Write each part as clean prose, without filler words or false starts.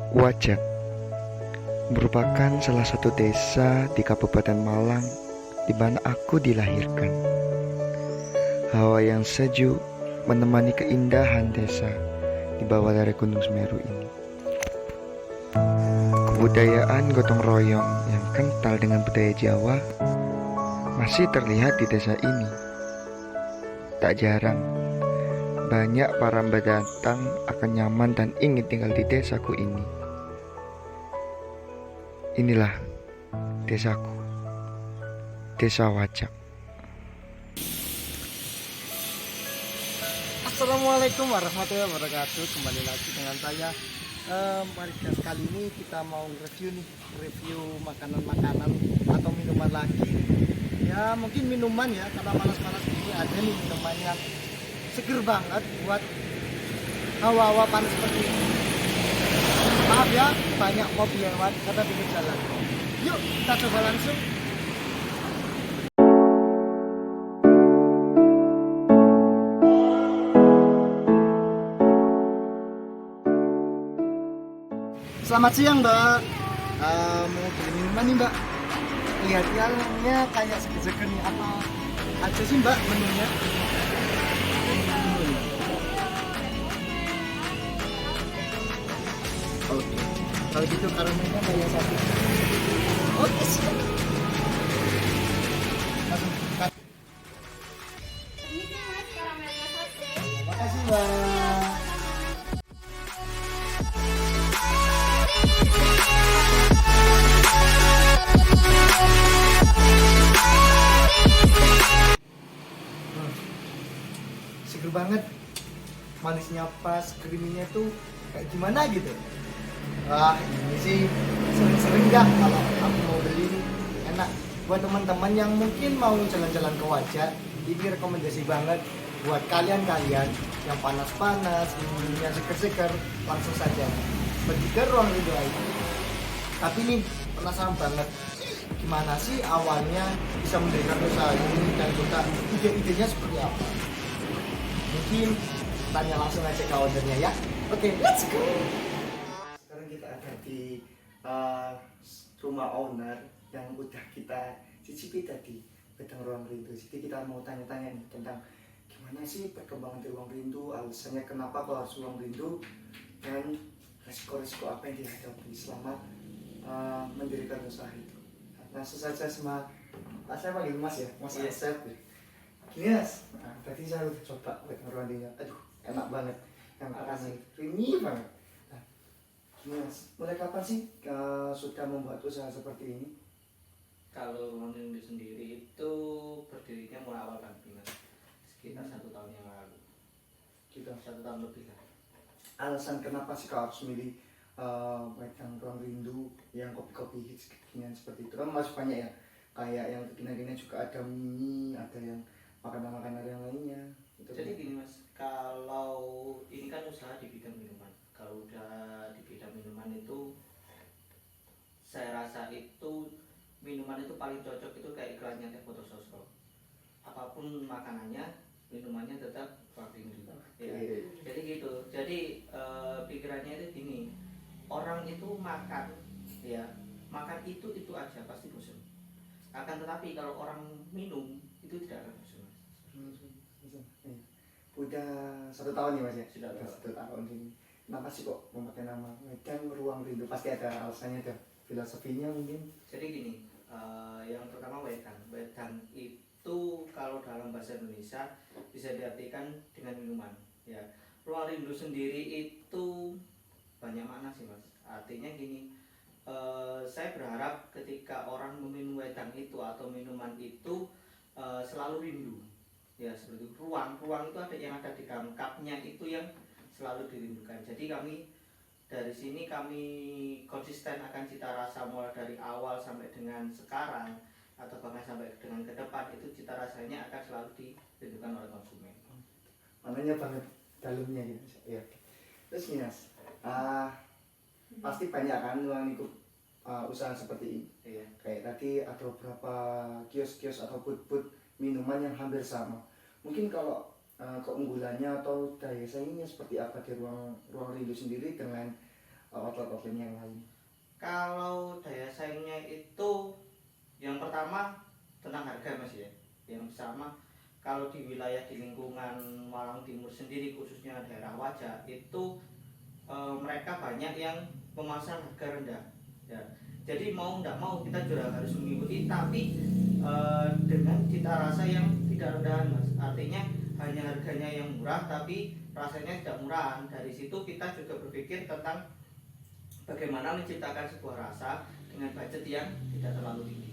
Wajak merupakan salah satu desa di Kabupaten Malang di mana aku dilahirkan. Hawa yang sejuk menemani keindahan desa di bawah lereng Gunung Semeru ini. Kebudayaan gotong royong yang kental dengan budaya Jawa masih terlihat di desa ini. Tak jarang, banyak para pendatang akan nyaman dan ingin tinggal di desaku ini. Inilah desaku, Desa Wajak. Assalamualaikum warahmatullahi wabarakatuh. Kembali lagi dengan saya. Mari kali ini kita mau review makanan-makanan atau minuman lagi. Ya mungkin minuman ya, karena panas-panas ini ada nih minuman yang seger banget buat hawa-hawa panas seperti ini. Maaf ya, banyak mobil yang lewat karena pinggir jalan. Yuk kita coba langsung. Selamat siang Mbak, mau beli minuman nih Mbak. Lihat-lihatnya kayak seger-seger nih, apa aja sih Mbak menunya? Oke, kalau gitu karamelnya kayak satu. Oke siap. Langsung cut. Makasih Mbak. Seger banget, manisnya pas, creaminya tuh kayak gimana gitu. Wah ini sih sering-sering dah kalau aku mau beli ini, enak buat teman-teman yang mungkin mau jalan-jalan ke Wajak. Ini rekomendasi banget buat kalian-kalian yang panas-panas, minumnya seger-seger, langsung saja pergi ke Ruang Rindu aja. Tapi nih penasaran banget, gimana sih awalnya bisa mendirikan usaha ini dan juga ide-idenya seperti apa? Mungkin tanya langsung aja ke ownernya ya. Oke, let's go. Sekarang kita ada di rumah owner yang udah kita cicipi tadi, Bedang Ruang Rindu. Jadi kita mau tanya-tanya nih tentang gimana sih perkembangan di Ruang Rindu, alasannya kenapa kok harus Ruang Rindu, dan resiko-resiko apa yang dihadapi selama mendirikan usaha itu. Langsung saja sama saya panggil Mas ya, Mas Asep ya. Gini Mas, nah, tadi saya udah coba buat ngerondinya, aduh enak banget, yang rasanya creamy banget. Nah, gini Mas, mulai kapan sih sudah membuat usaha seperti ini? Kalau Ruang Rindu sendiri itu berdirinya mulai awal pandemi Mas, sekitar 1 tahun yang lalu, Gitu. 1 tahun lebih lah. Alasan kenapa sih kau harus milih Wedang Ruang Rindu yang kopi-kopi hits kekinian seperti itu? Kan masih banyak ya, kayak yang kekinian-kekinian juga ada mie, ada yang makanan-makanan yang lainnya gitu. Jadi gini Mas, kalau ini kan usaha di bidang minuman, kalau udah di bidang minuman itu saya rasa itu minuman itu paling cocok itu kayak iklannya teh foto sosro, apapun makanannya, minumannya tetap Ruang Rindu ya. Jadi gitu, jadi pikirannya itu gini, orang itu makan ya, makan itu aja pasti bosan, akan tetapi kalau orang minum itu tidak akan bosan. Udah 1 tahun nih Mas ya? Sudah Udah 1 tahun ini. Kenapa sih kok memakai nama Wedang Ruang Rindu? Pasti ada alasannya, ada filosofinya mungkin. Jadi gini, yang pertama wedang itu kalau dalam bahasa Indonesia bisa diartikan dengan minuman ya. Ruang Rindu sendiri itu banyak makna sih Mas, artinya gini, saya berharap ketika orang meminum wedang itu atau minuman itu selalu rindu ya, seperti ruang itu ada yang ada di dalam cupnya itu yang selalu dirindukan. Jadi kami dari sini kami konsisten akan cita rasa mulai dari awal sampai dengan sekarang atau bahkan sampai dengan ke depan, itu cita rasanya akan selalu dirindukan oleh konsumen. Maknanya banget dalamnya gitu ya. Terus nih Mas, pasti banyak kan yang ikut usaha seperti ini. Iya. Kayak tadi ada beberapa kios-kios atau booth-booth minuman yang hampir sama. Mungkin kalau keunggulannya atau daya saingnya seperti apa di ruang Rindu sendiri dengan outlet-outlet yang lain? Kalau daya saingnya itu yang pertama tentang harga Mas ya. Yang sama kalau di wilayah di lingkungan Malang Timur sendiri khususnya daerah Wajah itu mereka banyak yang memasang harga rendah ya. Jadi mau tidak mau kita juga harus mengikuti, tapi dengan cita rasa yang tidak rendahan Mas. Artinya hanya harganya yang murah tapi rasanya tidak murahan. Dari situ kita juga berpikir tentang bagaimana menciptakan sebuah rasa dengan budget yang tidak terlalu tinggi.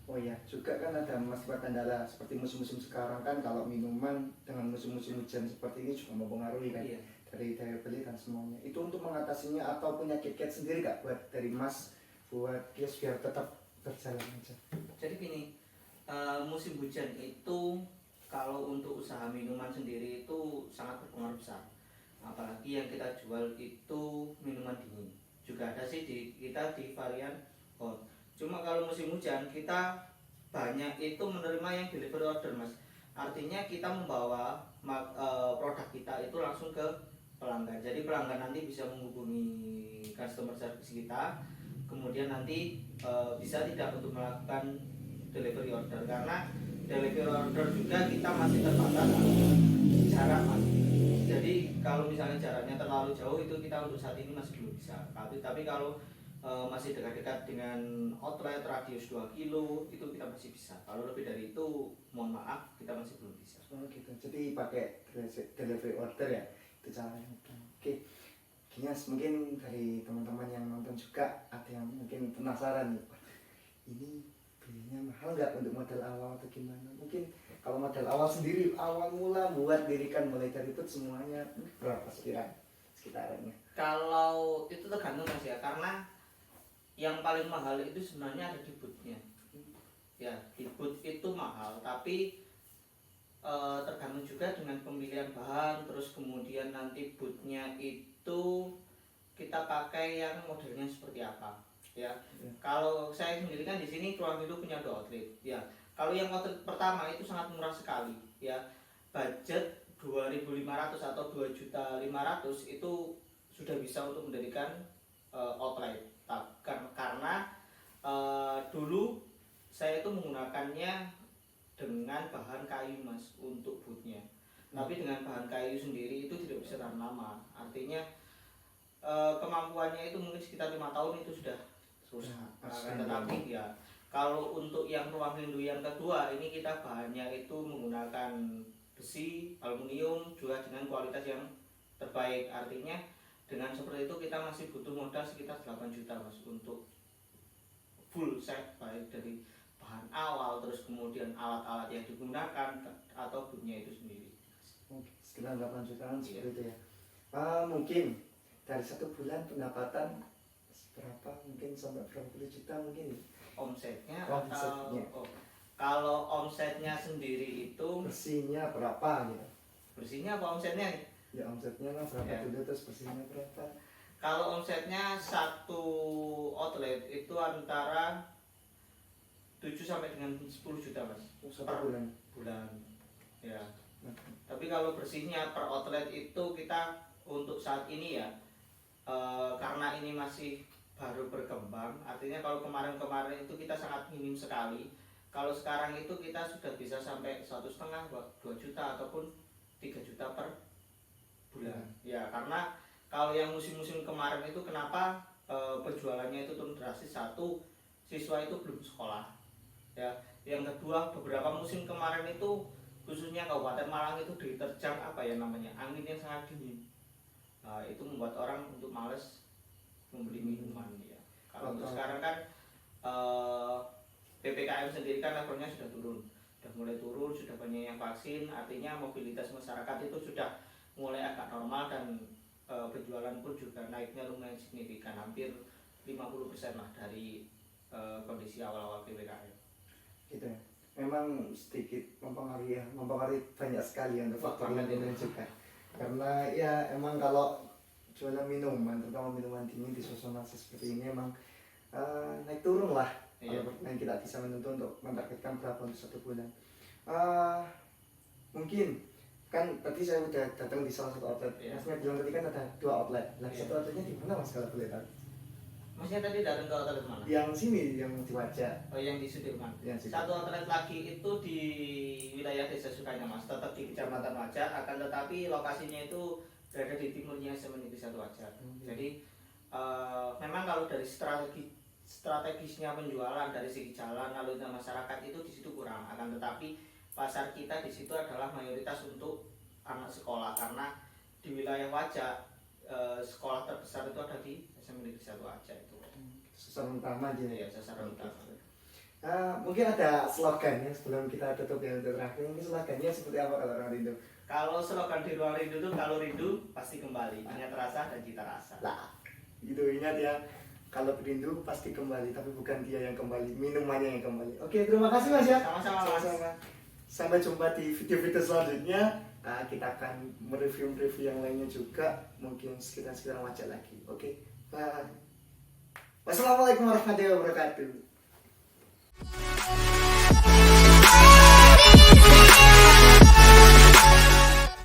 Oh ya, juga kan ada masalah kendala seperti musim-musim sekarang kan, kalau minuman dengan musim-musim hujan seperti ini juga mempengaruhi kan, Iya. dari daya beli dan semuanya. Itu untuk mengatasinya atau punya kiat-kiat sendiri gak buat dari Mas buat kios biar tetap berjalan aja? Jadi gini, musim hujan itu kalau untuk usaha minuman sendiri itu sangat berpengaruh besar. Apalagi yang kita jual itu minuman dingin. Juga ada sih kita di varian hot. Cuma kalau musim hujan kita banyak itu menerima yang delivery order Mas. Artinya kita membawa produk kita itu langsung ke pelanggan. Jadi pelanggan nanti bisa menghubungi customer service kita. Kemudian nanti bisa tidak untuk melakukan delivery order, karena delivery order juga kita masih terbatas jarak Mas. Jadi kalau misalnya jaraknya terlalu jauh itu kita untuk saat ini masih belum bisa. Tapi kalau masih dekat-dekat dengan outlet radius 2 kilo itu kita masih bisa. Kalau lebih dari itu mohon maaf kita masih belum bisa. Oh gitu, jadi pakai delivery order ya, itu caranya. Oke, gini Mas, mungkin dari teman-teman yang nonton juga ada yang mungkin penasaran nih, "Wah, ini belinya mahal nggak untuk modal awal atau gimana?" Mungkin kalau modal awal sendiri, awal mula buat dirikan mulai dari put semuanya berapa sekitarannya? Kalau itu tergantung Mas ya, karena yang paling mahal itu sebenarnya ada di bootnya. Ya, di boot itu mahal, tapi tergantung juga dengan pemilihan bahan, terus kemudian nanti bootnya itu kita pakai yang modelnya seperti apa. Ya, kalau saya sendiri kan di sini kurang itu punya 2 outlet. Ya, kalau yang outlet pertama itu sangat murah sekali. Ya, budget 2.500 atau 2.500.000 itu sudah bisa untuk mendirikan outlet. Karena dulu saya itu menggunakannya dengan bahan kayu Mas untuk bootnya. Tapi dengan bahan kayu sendiri itu tidak bisa tahan lama. Artinya kemampuannya itu mungkin sekitar 5 tahun itu sudah rusak. Tetapi ya kalau untuk yang ruang rindu yang kedua ini kita bahannya itu menggunakan besi, aluminium juga dengan kualitas yang terbaik. Artinya dengan seperti itu kita masih butuh modal sekitar 8 juta Mas untuk full set, baik dari bahan awal terus kemudian alat-alat yang digunakan atau bootnya itu sendiri. Oke, sekitar 8 jutaan seperti Iya. itu ya. Mungkin dari 1 bulan pendapatan berapa, mungkin sampai berapa puluh juta mungkin Omsetnya Omsetnya. atau kalau omsetnya sendiri itu bersihnya berapa gitu? bersihnya apa omsetnya? Ya omsetnya lah berapa Ya. dulu, terus bersihnya berapa? Kalau omsetnya satu outlet itu antara 7 sampai dengan 10 juta Mas. 1 Per bulan. bulan. Ya. Nah, Tapi kalau bersihnya per outlet itu kita untuk saat ini ya karena ini masih baru berkembang, artinya kalau kemarin-kemarin itu kita sangat minim sekali. Kalau sekarang itu kita sudah bisa sampai 1,5 2 juta ataupun 3 juta per bulan. Ya, karena kalau yang musim-musim kemarin itu kenapa penjualannya itu turun drastis? Satu, siswa itu belum sekolah. Ya, yang kedua beberapa musim kemarin itu khususnya Kabupaten Malang itu diterjang angin yang sangat dingin. Itu membuat orang untuk males membeli minuman ya. Kalau untuk sekarang kan PPKM sendiri kan levelnya sudah mulai turun, sudah banyak yang vaksin, artinya mobilitas masyarakat itu sudah mulai agak normal dan penjualan pun juga naiknya lumayan signifikan, hampir 50% lah dari kondisi awal-awal PPKM. gitu ya. Memang sedikit mempengaruhi ya, mempengaruhi banyak sekali untuk faktor lingkungan juga. Karena ya emang kalau jualan minuman, terutama minuman dingin di suasana seperti ini emang naik turun lah. Iya. Yang kita bisa menuntut untuk mentargetkan berapa untuk 1 bulan. Mungkin kan tadi saya udah datang di salah satu outlet. Iya. Masnya bilang tadi kan ada 2 outlet. Nah, Iya. satu outletnya di mana Mas kalau boleh tahu? Maksudnya tadi datang ke outlet mana? Yang sini, yang di Wajah. Oh, yang di Sudirman. Yang Satu outlet lagi itu di wilayah Desa Sukanya Mas, tetap di Kecamatan Wajah, akan tetapi lokasinya itu berada di timurnya Semen Negeri 1 Wajah. Jadi memang kalau dari strategisnya penjualan dari segi jalan lalu lintas masyarakat itu di situ kurang, akan tetapi pasar kita di situ adalah mayoritas untuk anak sekolah karena di wilayah Wajah sekolah terbesar itu ada di Semen Negeri 1 Wajah itu. Sasaran utama aja. Iya, sasaran utama. Mungkin ada slogannya sebelum kita tutup yang terakhir. Mungkin slogannya seperti apa kalau orang rindu? Kalau slogan di ruang rindu tuh kalau rindu pasti kembali, ingat rasa dan cita rasa. Lah, gitu ingat ya. Kalau rindu pasti kembali, tapi bukan dia yang kembali, minumannya yang kembali. Oke, terima kasih Mas ya. Sama-sama, Mas. Sama-sama. Sampai jumpa di video-video selanjutnya. Kita akan mereview-review yang lainnya juga, mungkin sekitar Wajah lagi. Oke, bye. Wassalamualaikum warahmatullahi wabarakatuh.